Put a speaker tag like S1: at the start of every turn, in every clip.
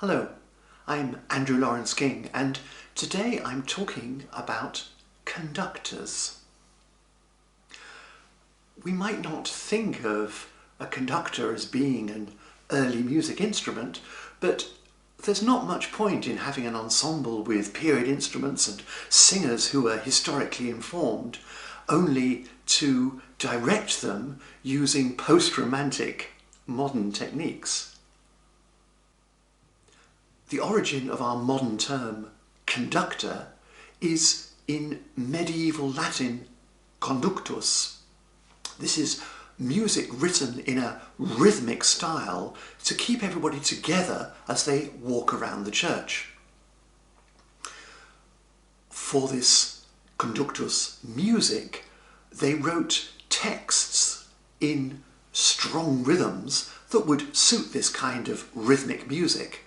S1: Hello, I'm Andrew Lawrence King, and today I'm talking about conductors. We might not think of a conductor as being an early music instrument, but there's not much point in having an ensemble with period instruments and singers who are historically informed, only to direct them using post-romantic modern techniques. The origin of our modern term conductor is in medieval Latin conductus. This is music written in a rhythmic style to keep everybody together as they walk around the church. For this conductus music, they wrote texts in strong rhythms that would suit this kind of rhythmic music.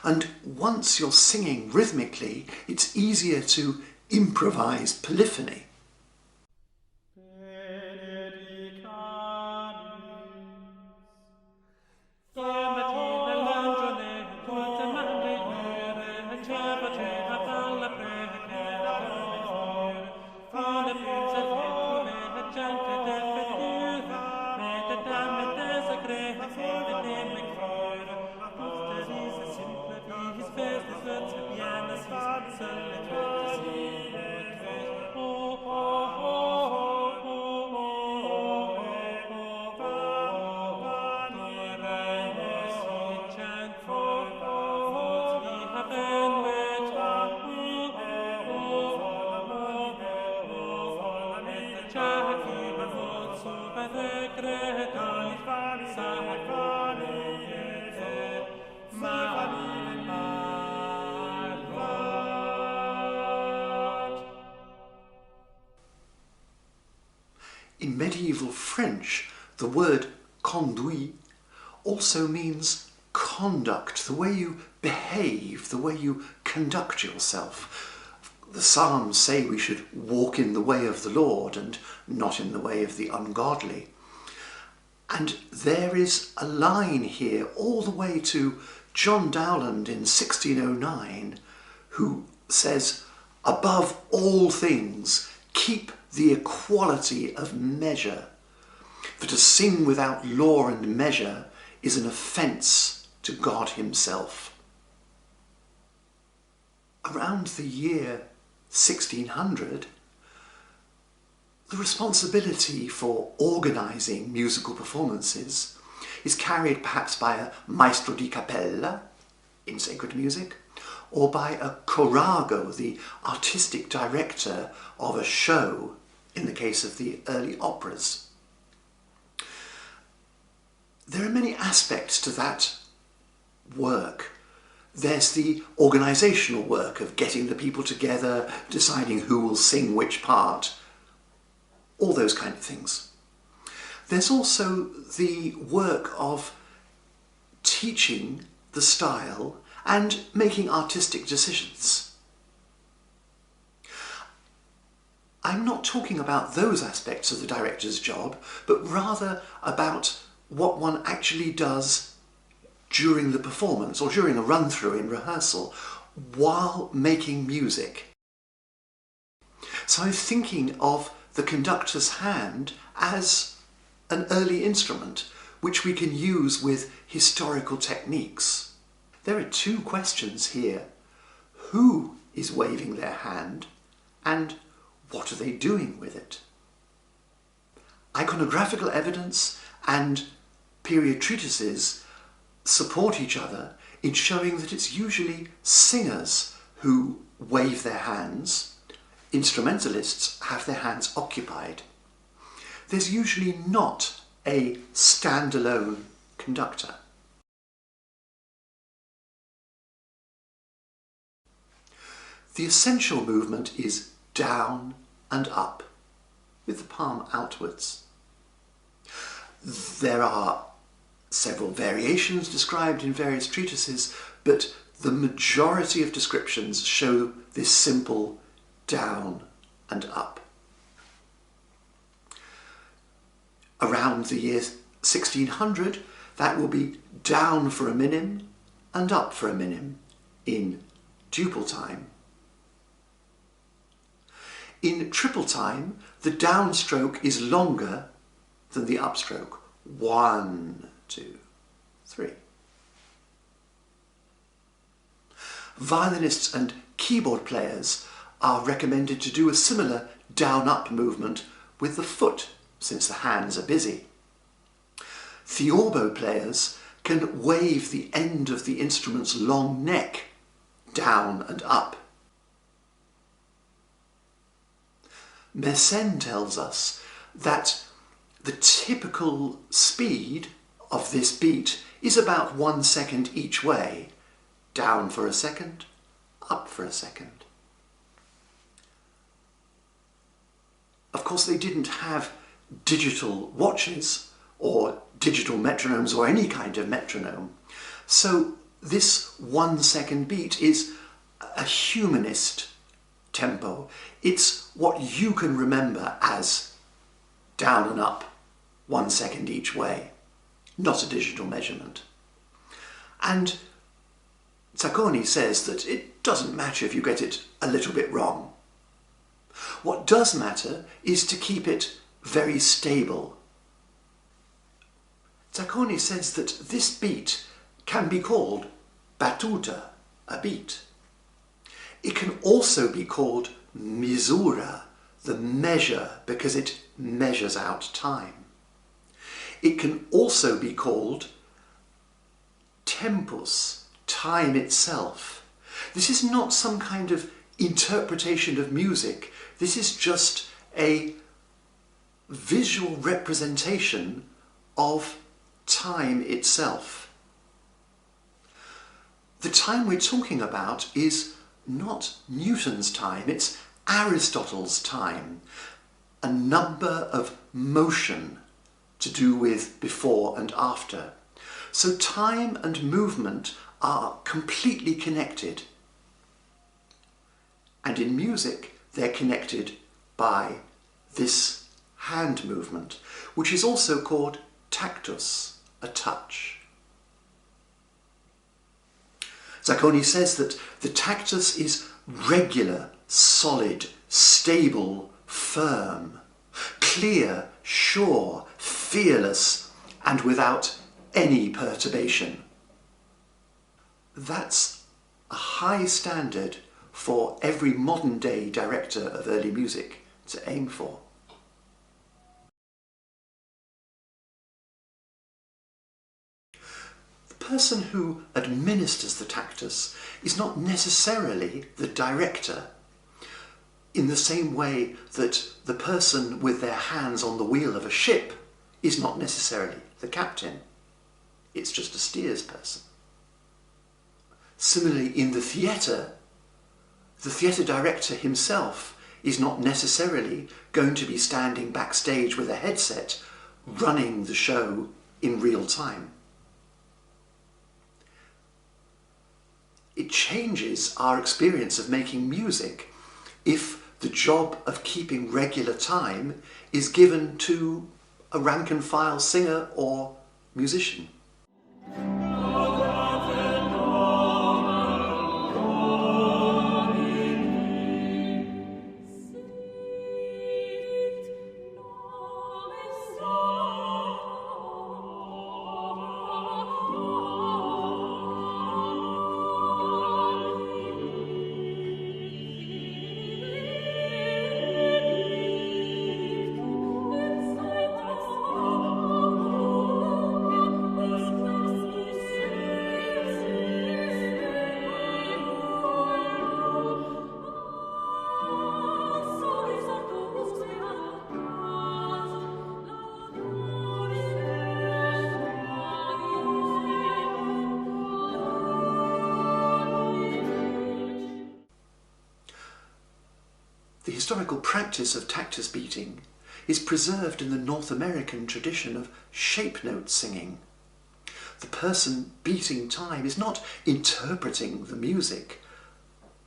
S1: And once you're singing rhythmically, it's easier to improvise polyphony. In medieval French, the word conduit also means conduct, the way you behave, the way you conduct yourself. The Psalms say we should walk in the way of the Lord and not in the way of the ungodly. And there is a line here all the way to John Dowland in 1609, who says, "Above all things, keep the equality of measure, for to sing without law and measure is an offence to God himself." Around the year 1600, the responsibility for organising musical performances is carried perhaps by a maestro di cappella in sacred music, or by a chorago, the artistic director of a show, in the case of the early operas. There are many aspects to that work. There's the organisational work of getting the people together, deciding who will sing which part, all those kind of things. There's also the work of teaching the style and making artistic decisions. I'm not talking about those aspects of the director's job, but rather about what one actually does during the performance or during a run-through in rehearsal while making music. So I'm thinking of the conductor's hand as an early instrument which we can use with historical techniques. There are two questions here. Who is waving their hand, and what are they doing with it? Iconographical evidence and period treatises support each other in showing that it's usually singers who wave their hands. Instrumentalists have their hands occupied. There's usually not a standalone conductor. The essential movement is down and up, with the palm outwards. There are several variations described in various treatises, but the majority of descriptions show this simple down and up. Around the year 1600, that will be down for a minim, and up for a minim in duple time. In triple time, the downstroke is longer than the upstroke. 1, 2, 3. Violinists and keyboard players are recommended to do a similar down-up movement with the foot, since the hands are busy. Theorbo players can wave the end of the instrument's long neck down and up. Mersenne tells us that the typical speed of this beat is about 1 second each way, down for a second, up for a second. Of course, they didn't have digital watches or digital metronomes or any kind of metronome, so this 1 second beat is a humanist tempo. It's what you can remember as down and up, 1 second each way, not a digital measurement. And Zacconi says that it doesn't matter if you get it a little bit wrong. What does matter is to keep it very stable. Zacconi says that this beat can be called battuta, a beat. It can also be called misura, the measure, because it measures out time. It can also be called tempus, time itself. This is not some kind of interpretation of music. This is just a visual representation of time itself. The time we're talking about is not Newton's time, it's Aristotle's time. A number of motion to do with before and after. So time and movement are completely connected. And in music, they're connected by this hand movement, which is also called tactus, a touch. Zacconi says that the tactus is regular, solid, stable, firm, clear, sure, fearless, and without any perturbation. That's a high standard for every modern day director of early music to aim for. The person who administers the tactus is not necessarily the director, in the same way that the person with their hands on the wheel of a ship is not necessarily the captain. It's just a steers person. Similarly, in the theatre director himself is not necessarily going to be standing backstage with a headset running the show in real time. It changes our experience of making music if the job of keeping regular time is given to a rank and file singer or musician. The historical practice of tactus beating is preserved in the North American tradition of shape note singing. The person beating time is not interpreting the music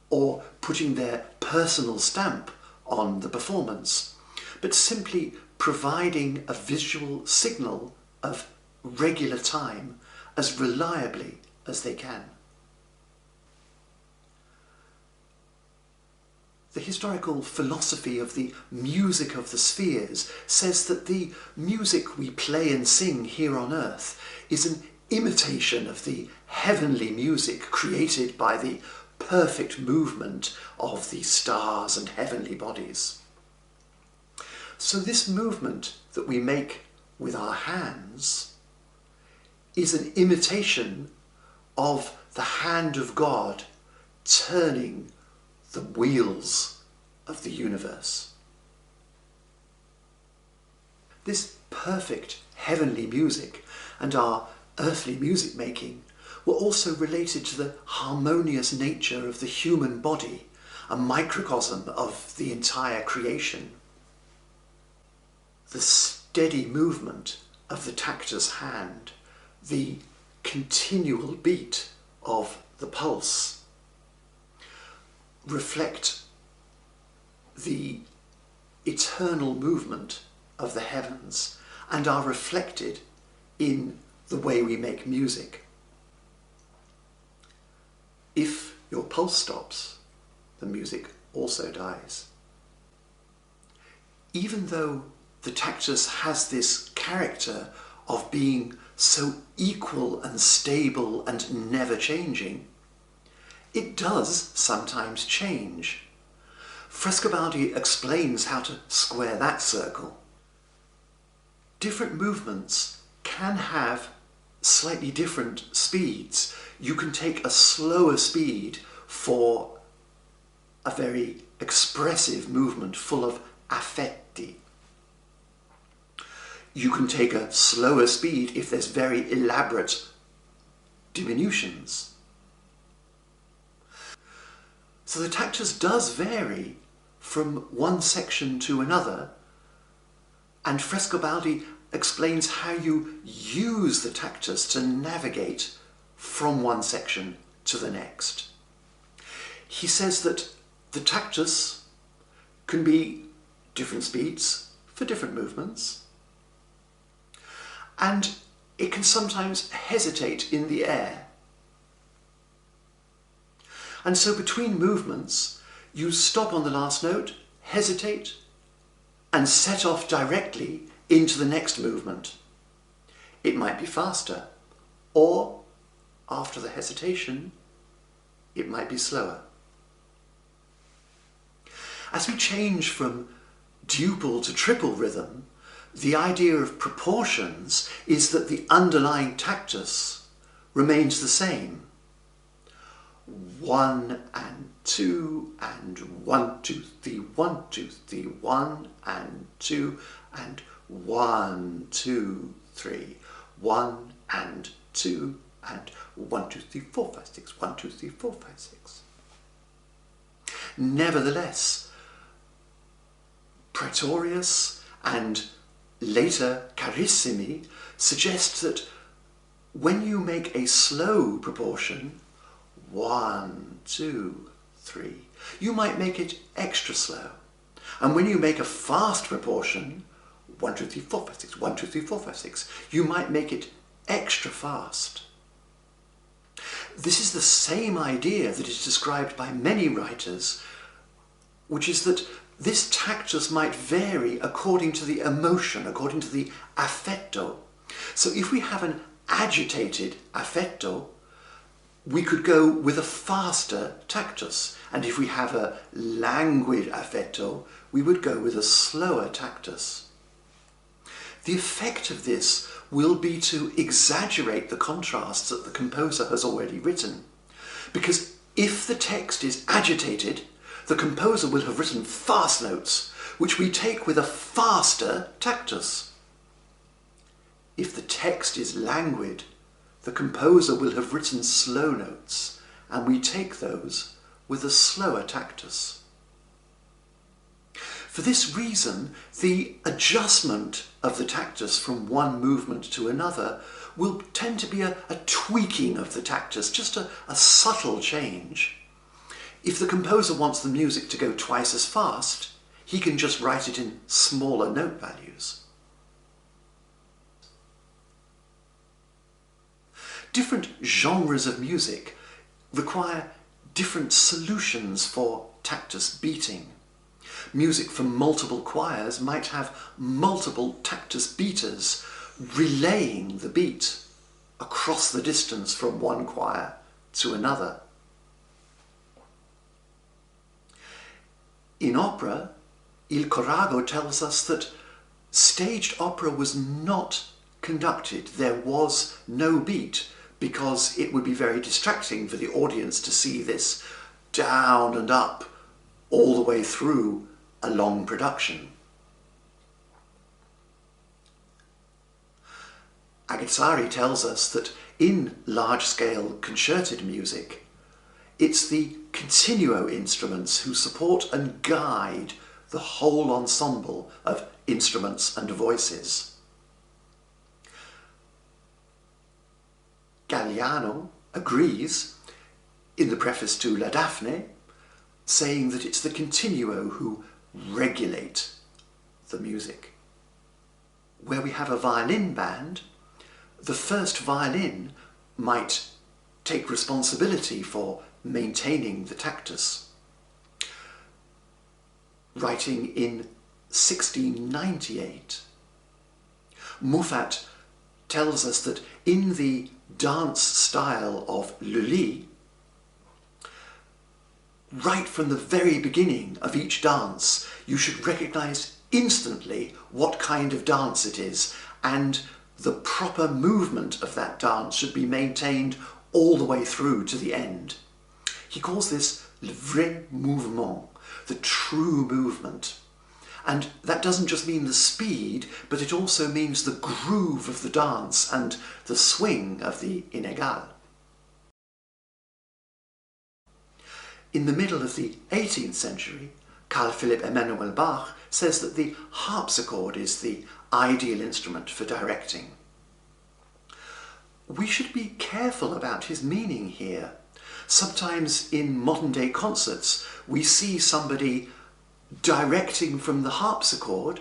S1: or putting their personal stamp on the performance, but simply providing a visual signal of regular time as reliably as they can. The historical philosophy of the music of the spheres says that the music we play and sing here on earth is an imitation of the heavenly music created by the perfect movement of the stars and heavenly bodies. So this movement that we make with our hands is an imitation of the hand of God turning the wheels of the universe. This perfect heavenly music and our earthly music making were also related to the harmonious nature of the human body, a microcosm of the entire creation. The steady movement of the tactus hand, the continual beat of the pulse, reflect the eternal movement of the heavens and are reflected in the way we make music. If your pulse stops, the music also dies. Even though the tactus has this character of being so equal and stable and never changing, it does sometimes change. Frescobaldi explains how to square that circle. Different movements can have slightly different speeds. You can take a slower speed for a very expressive movement full of affetti. You can take a slower speed if there's very elaborate diminutions. So the tactus does vary from one section to another, and Frescobaldi explains how you use the tactus to navigate from one section to the next. He says that the tactus can be different speeds for different movements, and it can sometimes hesitate in the air. And so between movements, you stop on the last note, hesitate, and set off directly into the next movement. It might be faster, or after the hesitation, it might be slower. As we change from duple to triple rhythm, the idea of proportions is that the underlying tactus remains the same. 1 and 2 and 1, 2, 3, 1, 2, 3, 1 and 2 and 1, 2, 3, 1 and 2 and 1, 2, 3, 4, 5, 6, 1, 2, 3, 4, 5, 6. Nevertheless, Praetorius and later Carissimi suggest that when you make a slow proportion, 1, 2, 3, you might make it extra slow. And when you make a fast proportion, 1, 2, 3, 4, 5, 6, 1, 2, 3, 4, 5, 6, you might make it extra fast. This is the same idea that is described by many writers, which is that this tactus might vary according to the emotion, according to the affetto. So if we have an agitated affetto, we could go with a faster tactus, and if we have a languid affetto, we would go with a slower tactus. The effect of this will be to exaggerate the contrasts that the composer has already written, because if the text is agitated, the composer will have written fast notes, which we take with a faster tactus. If the text is languid, the composer will have written slow notes, and we take those with a slower tactus. For this reason, the adjustment of the tactus from one movement to another will tend to be a tweaking of the tactus, just a subtle change. If the composer wants the music to go twice as fast, he can just write it in smaller note values. Different genres of music require different solutions for tactus beating. Music for multiple choirs might have multiple tactus beaters relaying the beat across the distance from one choir to another. In opera, Il Corago tells us that staged opera was not conducted. There was no beat because it would be very distracting for the audience to see this down and up all the way through a long production. Agazzari tells us that in large-scale concerted music, it's the continuo instruments who support and guide the whole ensemble of instruments and voices. Galliano agrees in the preface to La Daphne, saying that it's the continuo who regulate the music. Where we have a violin band, the first violin might take responsibility for maintaining the tactus. Writing in 1698, Muffat tells us that in the dance style of Lully, right from the very beginning of each dance, you should recognize instantly what kind of dance it is, and the proper movement of that dance should be maintained all the way through to the end. He calls this le vrai mouvement, the true movement. And that doesn't just mean the speed, but it also means the groove of the dance and the swing of the inégale. In the middle of the 18th century, Carl Philipp Emanuel Bach says that the harpsichord is the ideal instrument for directing. We should be careful about his meaning here. Sometimes in modern-day concerts, we see somebody directing from the harpsichord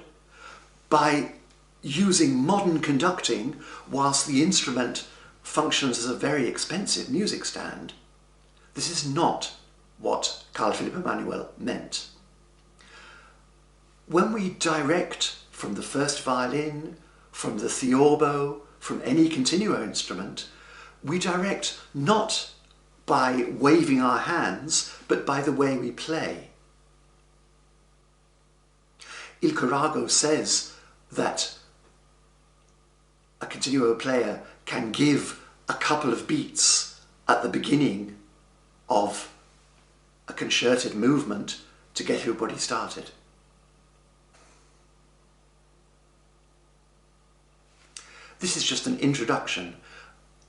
S1: by using modern conducting whilst the instrument functions as a very expensive music stand. This is not what Carl Philipp Emanuel meant. When we direct from the first violin, from the theorbo, from any continuo instrument, we direct not by waving our hands, but by the way we play. Il Corago says that a continuo player can give a couple of beats at the beginning of a concerted movement to get everybody started. This is just an introduction.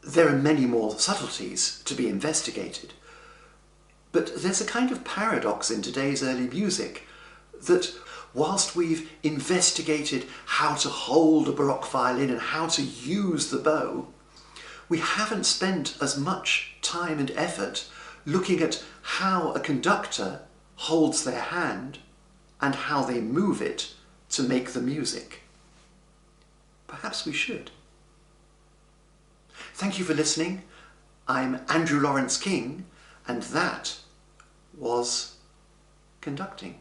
S1: There are many more subtleties to be investigated. But there's a kind of paradox in today's early music that whilst we've investigated how to hold a Baroque violin and how to use the bow, we haven't spent as much time and effort looking at how a conductor holds their hand and how they move it to make the music. Perhaps we should. Thank you for listening. I'm Andrew Lawrence King, and that was Conducting.